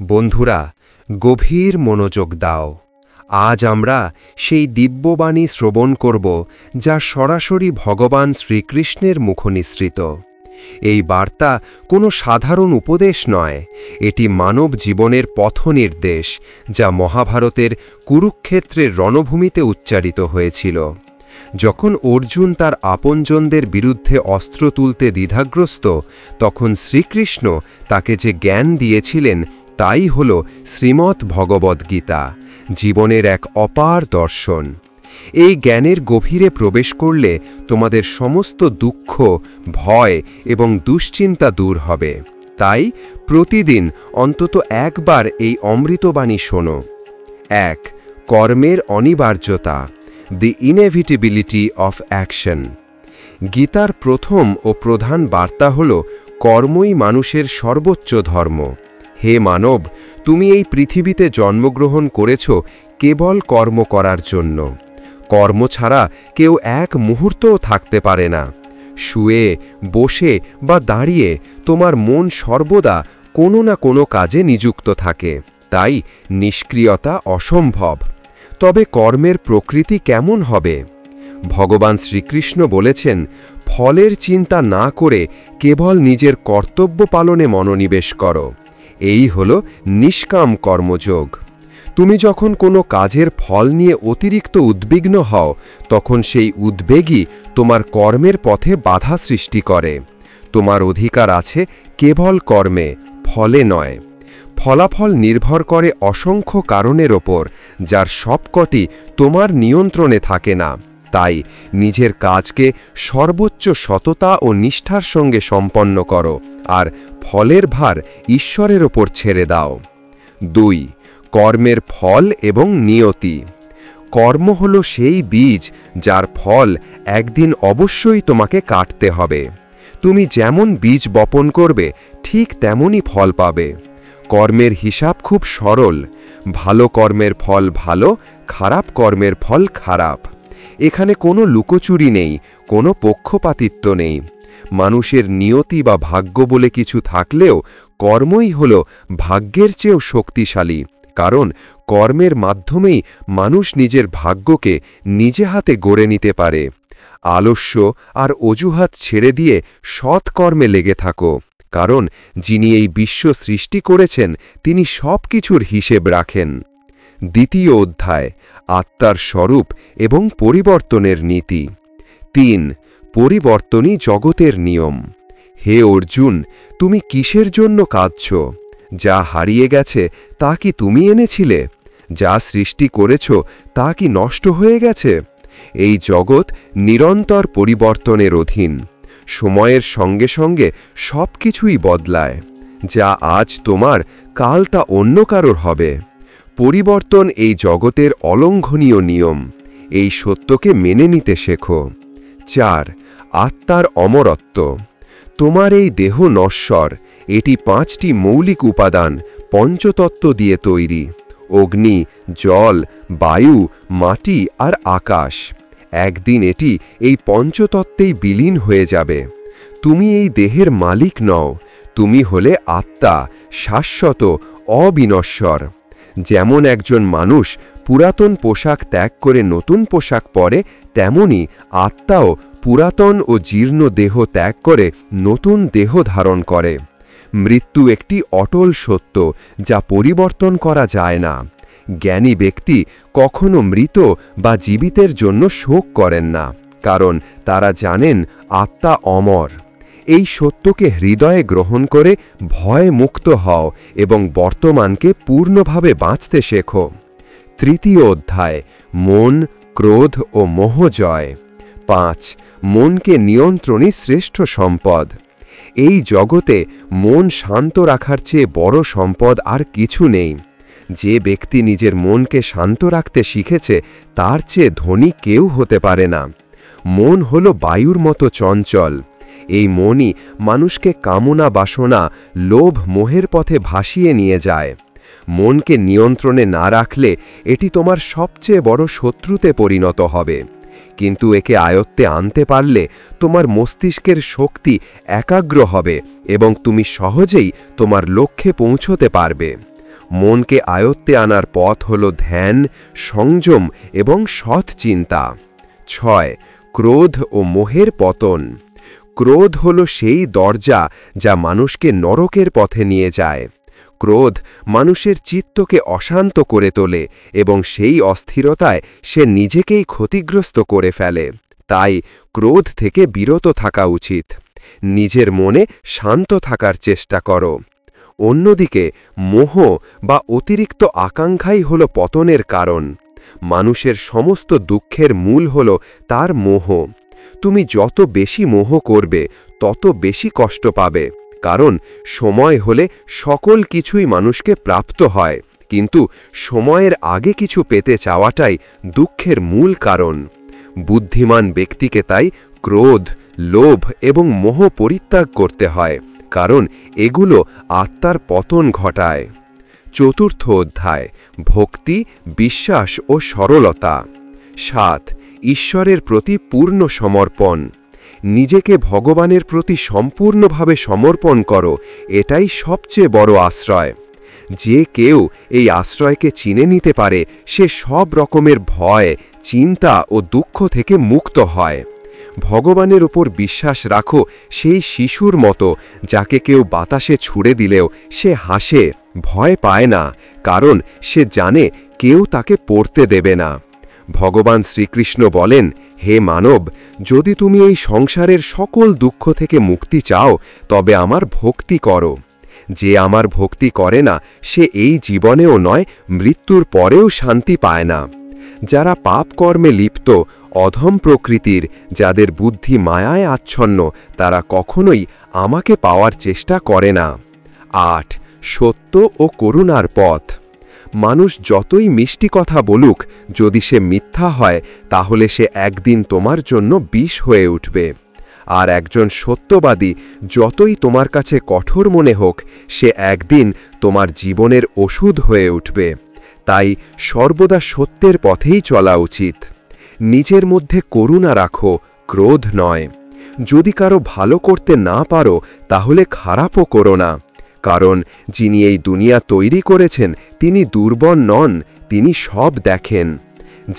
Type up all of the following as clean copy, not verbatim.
বন্ধুরা, গভীর মনোযোগ দাও। আজ আমরা সেই দিব্যবাণী শ্রবণ করব যা সরাসরি ভগবান শ্রীকৃষ্ণের মুখনিসৃত। এই বার্তা কোনো সাধারণ উপদেশ নয়, এটি মানব জীবনের পথনির্দেশ যা মহাভারতের কুরুক্ষেত্রের রণভূমিতে উচ্চারিত হয়েছিল। যখন অর্জুন তার আপনজনদের বিরুদ্ধে অস্ত্র তুলতে দ্বিধাগ্রস্ত, তখন শ্রীকৃষ্ণ তাকে যে জ্ঞান দিয়েছিলেন তাই হল শ্রীমদ্ ভগবদ্গীতা, জীবনের এক অপার দর্শন। এই জ্ঞানের গভীরে প্রবেশ করলে তোমাদের সমস্ত দুঃখ, ভয় এবং দুশ্চিন্তা দূর হবে। তাই প্রতিদিন অন্তত একবার এই অমৃতবাণী শোনো। 1. কর্মের অনিবার্যতা, দি ইনএভিটেবিলিটি অফ অ্যাকশন। গীতার প্রথম ও প্রধান বার্তা হল কর্মই মানুষের সর্বোচ্চ ধর্ম। হে মানব, তুমি এই পৃথিবীতে জন্মগ্রহণ করেছ কেবল কর্ম করার জন্য। কর্ম ছাড়া কেউ এক মুহূর্তও থাকতে পারে না। শুয়ে, বসে বা দাঁড়িয়ে তোমার মন সর্বদা কোনো না কোনো কাজে নিযুক্ত থাকে, তাই নিষ্ক্রিয়তা অসম্ভব। তবে কর্মের প্রকৃতি কেমন হবে? ভগবান শ্রীকৃষ্ণ বলেছেন, ফলের চিন্তা না করে কেবল নিজের কর্তব্য পালনে মনোনিবেশ করো। এই হল নিষ্কাম কর্মযোগ। তুমি যখন কোনো কাজের ফল নিয়ে অতিরিক্ত উদ্বিগ্ন হও, তখন সেই উদ্বেগই তোমার কর্মের পথে বাধা সৃষ্টি করে। তোমার অধিকার আছে কেবল কর্মে, ফলে নয়। ফলাফল নির্ভর করে অসংখ্য কারণের ওপর, যার সবকটি তোমার নিয়ন্ত্রণে থাকে না। তাই নিজের কাজকে সর্বোচ্চ সততা ও নিষ্ঠার সঙ্গে সম্পন্ন করো, আর ফলের ভার ঈশ্বরের ওপর ছেড়ে দাও। 2. কর্মের ফল এবং নিয়তি। কর্ম হল সেই বীজ যার ফল একদিন অবশ্যই তোমাকে কাটতে হবে। তুমি যেমন বীজ বপন করবে, ঠিক তেমনই ফল পাবে। কর্মের হিসাব খুব সরল। ভালো কর্মের ফল ভালো, খারাপ কর্মের ফল খারাপ। এখানে কোনো লুকোচুরি নেই, কোনো পক্ষপাতিত্ব নেই। মানুষের নিয়তি বা ভাগ্য বলে কিছু থাকলেও কর্মই হল ভাগ্যের চেয়েও শক্তিশালী, কারণ কর্মের মাধ্যমেই মানুষ নিজের ভাগ্যকে নিজে হাতে গড়ে নিতে পারে। আলস্য আর অজুহাত ছেড়ে দিয়ে সৎ কর্মে লেগে থাকো, কারণ যিনি এই বিশ্ব সৃষ্টি করেছেন তিনি সব কিছুর হিসেব রাখেন। 2 অধ্যায়, আত্মার স্বরূপ এবং পরিবর্তনের নীতি। 3. পরিবর্তনই জগতের নিয়ম। হে অর্জুন, তুমি কিসের জন্য কাঁদছ? যা হারিয়ে গেছে তা কি তুমি এনেছিলে? যা সৃষ্টি করেছ তা কি নষ্ট হয়ে গেছে? এই জগৎ নিরন্তর পরিবর্তনের অধীন। সময়ের সঙ্গে সঙ্গে সব কিছুই বদলায়। যা আজ তোমার, কাল তা অন্য কারোর হবে। পরিবর্তন এই জগতের অলঙ্ঘনীয় নিয়ম। এই সত্যকে মেনে নিতে শেখো। 4. আত্মার অমরত্ব। তোমার এই দেহ নশ্বর। এটি 5টি মৌলিক উপাদান, পঞ্চতত্ত্ব দিয়ে তৈরি: অগ্নি, জল, বায়ু, মাটি আর আকাশ। একদিন এটি এই পঞ্চতত্ত্বেই বিলীন হয়ে যাবে। তুমি এই দেহের মালিক নও, তুমি হলে আত্মা, শাশ্বত, অবিনশ্বর। যেমন একজন মানুষ পুরাতন পোশাক ত্যাগ করে নতুন পোশাক পরে, তেমনি আত্মাও পুরাতন ও জীর্ণ দেহ ত্যাগ করে নতুন দেহ ধারণ করে। মৃত্যু একটি অটল সত্য যা পরিবর্তন করা যায় না। জ্ঞানী ব্যক্তি কখনো মৃত বা জীবিতের জন্য শোক করেন না, কারণ তারা জানেন আত্মা অমর। এই সত্যকে হৃদয়ে গ্রহণ করে ভয় মুক্ত হও এবং বর্তমানকে পূর্ণভাবে বাঁচতে শেখো। 3 অধ্যায়, মন, ক্রোধ ও মোহ জয়। 5. মনকে নিয়ন্ত্রণই শ্রেষ্ঠ সম্পদ। এই জগতে মন শান্ত রাখার চেয়ে বড় সম্পদ আর কিছু নেই। যে ব্যক্তি নিজের মনকে শান্ত রাখতে শিখেছে, তার চেয়ে ধনী কেউ হতে পারে না। মন হল বায়ুর মতো চঞ্চল। এই মনই মানুষকে কামনা, বাসনা, লোভ, মোহের পথে ভাসিয়ে নিয়ে যায়। মনকে নিয়ন্ত্রণে না রাখলে এটি তোমার সবচেয়ে বড় শত্রুতে পরিণত হবে। কিন্তু একে আয়ত্তে আনতে পারলে তোমার মস্তিষ্কের শক্তি একাগ্র হবে এবং তুমি সহজেই তোমার লক্ষ্যে পৌঁছতে পারবে। মনকে আয়ত্তে আনার পথ হল ধ্যান, সংযম এবং সৎ চিন্তা। 6. ক্রোধ ও মোহের পতন। ক্রোধ হল সেই দরজা যা মানুষকে নরকের পথে নিয়ে যায়। ক্রোধ মানুষের চিত্তকে অশান্ত করে তোলে এবং সেই অস্থিরতায় সে নিজেকেই ক্ষতিগ্রস্ত করে ফেলে। তাই ক্রোধ থেকে বিরত থাকা উচিত। নিজের মনে শান্ত থাকার চেষ্টা করো। অন্যদিকে মোহ বা অতিরিক্ত আকাঙ্ক্ষাই হল পতনের কারণ। মানুষের সমস্ত দুঃখের মূল হল তার মোহ। তুমি যত বেশি মোহ করবে তত বেশি কষ্ট পাবে, কারণ সময় হলে সকল কিছুই মানুষকে প্রাপ্ত হয়, কিন্তু সময়ের আগে কিছু পেতে চাওয়াটাই দুঃখের মূল কারণ। বুদ্ধিমান ব্যক্তিকে তাই ক্রোধ, লোভ এবং মোহ পরিত্যাগ করতে হয়, কারণ এগুলো আত্মার পতন ঘটায়। 4 অধ্যায়, ভক্তি, বিশ্বাস ও সরলতা। 7. ঈশ্বরের প্রতি পূর্ণ সমর্পণ। নিজেকে ভগবানের প্রতি সম্পূর্ণভাবে সমর্পণ করো, এটাই সবচেয়ে বড় আশ্রয়। যে কেউ এই আশ্রয়কে চিনে নিতে পারে সে সব রকমের ভয়, চিন্তা ও দুঃখ থেকে মুক্ত হয়। ভগবানের উপর বিশ্বাস রাখো সেই শিশুর মতো যাকে কেউ বাতাসে ছুড়ে দিলেও সে হাসে, ভয় পায় না, কারণ সে জানে কেউ তাকে পড়তে দেবে না। ভগবান শ্রীকৃষ্ণ বলেন, হে মানব, যদি তুমি এই সংসারের সকল দুঃখ থেকে মুক্তি চাও তবে আমার ভক্তি করো। যে আমার ভক্তি করে না সে এই জীবনেও নয়, মৃত্যুর পরেও শান্তি পায় না। যারা পাপ কর্মে লিপ্ত, অধম প্রকৃতির, যাদের বুদ্ধি মায়ায় আচ্ছন্ন, তারা কখনোই আমাকে পাওয়ার চেষ্টা করে না। 8. সত্য ও করুণার পথ। মানুষ যতই মিষ্টি কথা বলুক, যদি সে মিথ্যা হয় তাহলে সে একদিন তোমার জন্য বিষ হয়ে উঠবে। আর একজন সত্যবাদী যতই তোমার কাছে কঠোর মনে হোক, সে একদিন তোমার জীবনের ওষুধ হয়ে উঠবে। তাই সর্বদা সত্যের পথেই চলা উচিত। নিজের মধ্যে করুণা রাখো, ক্রোধ নয়। যদি কারো ভালো করতে না পারো তাহলে খারাপও করো না, কারণ যিনি এই দুনিয়া তৈরি করেছেন তিনি দুর্বল নন, তিনি সব দেখেন।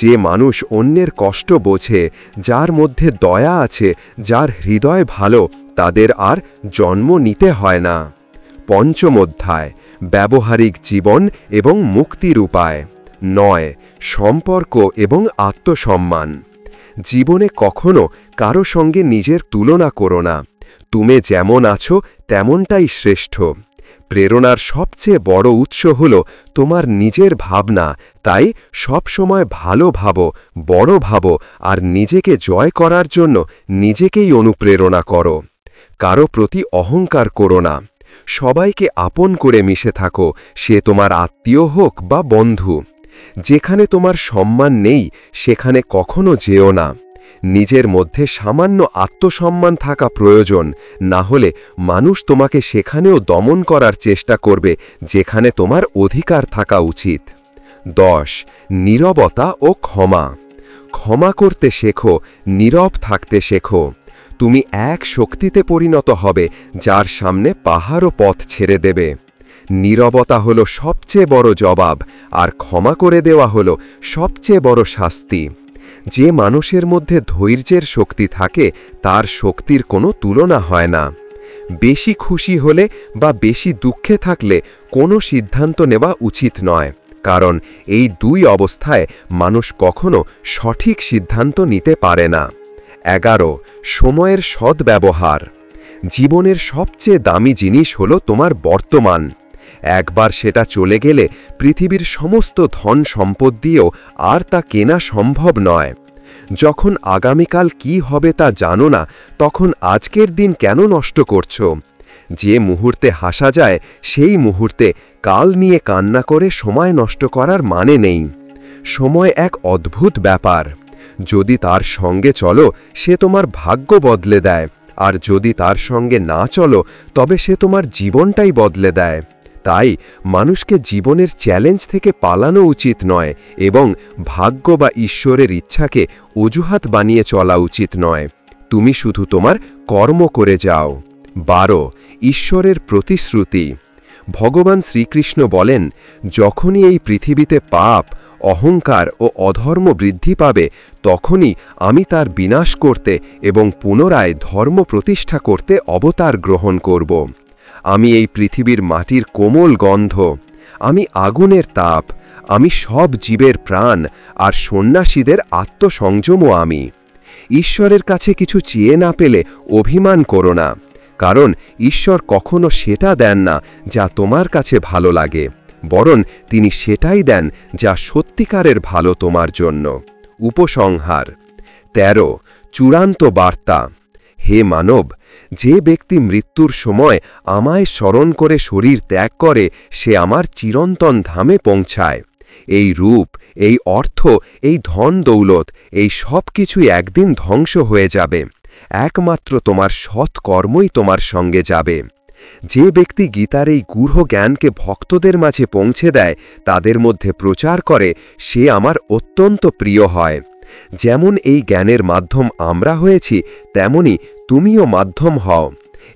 যে মানুষ অন্যের কষ্ট বোঝে, যার মধ্যে দয়া আছে, যার হৃদয় ভালো, তাদের আর জন্ম নিতে হয় না। 5 অধ্যায়, ব্যবহারিক জীবন এবং মুক্তির উপায়। 9. সম্পর্ক এবং আত্মসম্মান। জীবনে কখনো কারো সঙ্গে নিজের তুলনা করো না। তুমি যেমন আছো তেমনটাই শ্রেষ্ঠ। প্রেরণার সবচেয়ে বড় উৎস হল তোমার নিজের ভাবনা, তাই সব সময় ভালো ভাবো, বড় ভাবো, আর নিজেকে জয় করার জন্য নিজেকেই অনুপ্রেরণা করো। কারো প্রতি অহংকার করো না। সবাইকে আপন করে মিশে থাকো, সে তোমার আত্মীয় হোক বা বন্ধু। যেখানে তোমার সম্মান নেই সেখানে কখনো যেও না। নিজের মধ্যে সামান্য আত্মসম্মান থাকা প্রয়োজন, না হলে মানুষ তোমাকে সেখানেও দমন করার চেষ্টা করবে যেখানে তোমার অধিকার থাকা উচিত। 10. নীরবতা ও ক্ষমা। ক্ষমা করতে শেখো, নীরব থাকতে শেখো। তুমি এক শক্তিতে পরিণত হবে যার সামনে পাহাড় ও পথ ছেড়ে দেবে। নীরবতা হলো সবচেয়ে বড় জবাব, আর ক্ষমা করে দেওয়া হলো সবচেয়ে বড় শাস্তি। যে মানুষের মধ্যে ধৈর্যের শক্তি থাকে তার শক্তির কোনো তুলনা হয় না। বেশি খুশি হলে বা বেশি দুঃখে থাকলে কোনো সিদ্ধান্ত নেওয়া উচিত নয়, কারণ এই দুই অবস্থায় মানুষ কখনো সঠিক সিদ্ধান্ত নিতে পারে না। 11. সময়ের সদ্ব্যবহার। জীবনের সবচেয়ে দামি জিনিস হলো তোমার বর্তমান। একবার সেটা চলে গেলে পৃথিবীর সমস্ত ধন সম্পদ দিয়েও আর তা কেনা সম্ভব নয়। যখন আগামীকাল কি হবে তা জানো না, তখন আজকের দিন কেন নষ্ট করছো? যে মুহূর্তে হাসা যায় সেই মুহূর্তে কাল নিয়ে কান্না করে সময় নষ্ট করার মানে নেই। সময় এক অদ্ভুত ব্যাপার। যদি তার সঙ্গে চলো সে তোমার ভাগ্য বদলে দেয়, আর যদি তার সঙ্গে না চলো তবে সে তোমার জীবনটাই বদলে দেয়। তাই মানুষকে জীবনের চ্যালেঞ্জ থেকে পালানো উচিত নয় এবং ভাগ্য বা ঈশ্বরের ইচ্ছাকে অজুহাত বানিয়ে চলা উচিত নয়। তুমি শুধু তোমার কর্ম করে যাও। 12. ঈশ্বরের প্রতিশ্রুতি। ভগবান শ্রীকৃষ্ণ বলেন, যখনই এই পৃথিবীতে পাপ, অহংকার ও অধর্ম বৃদ্ধি পাবে, তখনই আমি তার বিনাশ করতে এবং পুনরায় ধর্ম প্রতিষ্ঠা করতে অবতার গ্রহণ করব। আমি এই পৃথিবীর মাটির কোমল গন্ধ, আমি আগুনের তাপ, আমি সব জীবের প্রাণ, আর সন্ন্যাসীদের আত্মসংযমও আমি। ঈশ্বরের কাছে কিছু চেয়ে না পেলে অভিমান করো না, কারণ ঈশ্বর কখনো সেটা দেন না যা তোমার কাছে ভালো লাগে, বরং তিনি সেটাই দেন যা সত্যিকারের ভালো তোমার জন্য। উপসংহার ১৩ চূড়ান্ত বার্তা। হে মানব, যে ব্যক্তি মৃত্যুর সময় আমায় স্মরণ করে শরীর ত্যাগ করে, সে আমার চিরন্তন ধামে পৌঁছায়। এই রূপ, এই অর্থ, এই ধন দৌলত, এই সব কিছুই একদিন ধ্বংস হয়ে যাবে। একমাত্র তোমার সৎ কর্মই তোমার সঙ্গে যাবে। যে ব্যক্তি গীতার এই গূঢ় জ্ঞানকে ভক্তদের মাঝে পৌঁছে দেয়, তাদের মধ্যে প্রচার করে, সে আমার অত্যন্ত প্রিয় হয়। যেমন এই জ্ঞানের মাধ্যম আমরা হয়েছি, তেমনি তুমিও মাধ্যম হও।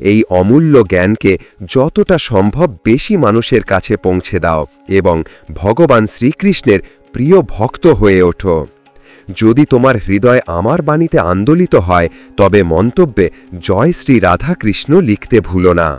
এই অমূল্য জ্ঞানকে যতটা সম্ভব বেশি মানুষের কাছে পৌঁছে দাও এবং ভগবান শ্রীকৃষ্ণের প্রিয় ভক্ত হয়ে ওঠো। যদি তোমার হৃদয় আমার বাণীতে আন্দোলিত হয়, তবে মন্তব্যে জয় শ্রী রাধাকৃষ্ণ লিখতে ভুলো না।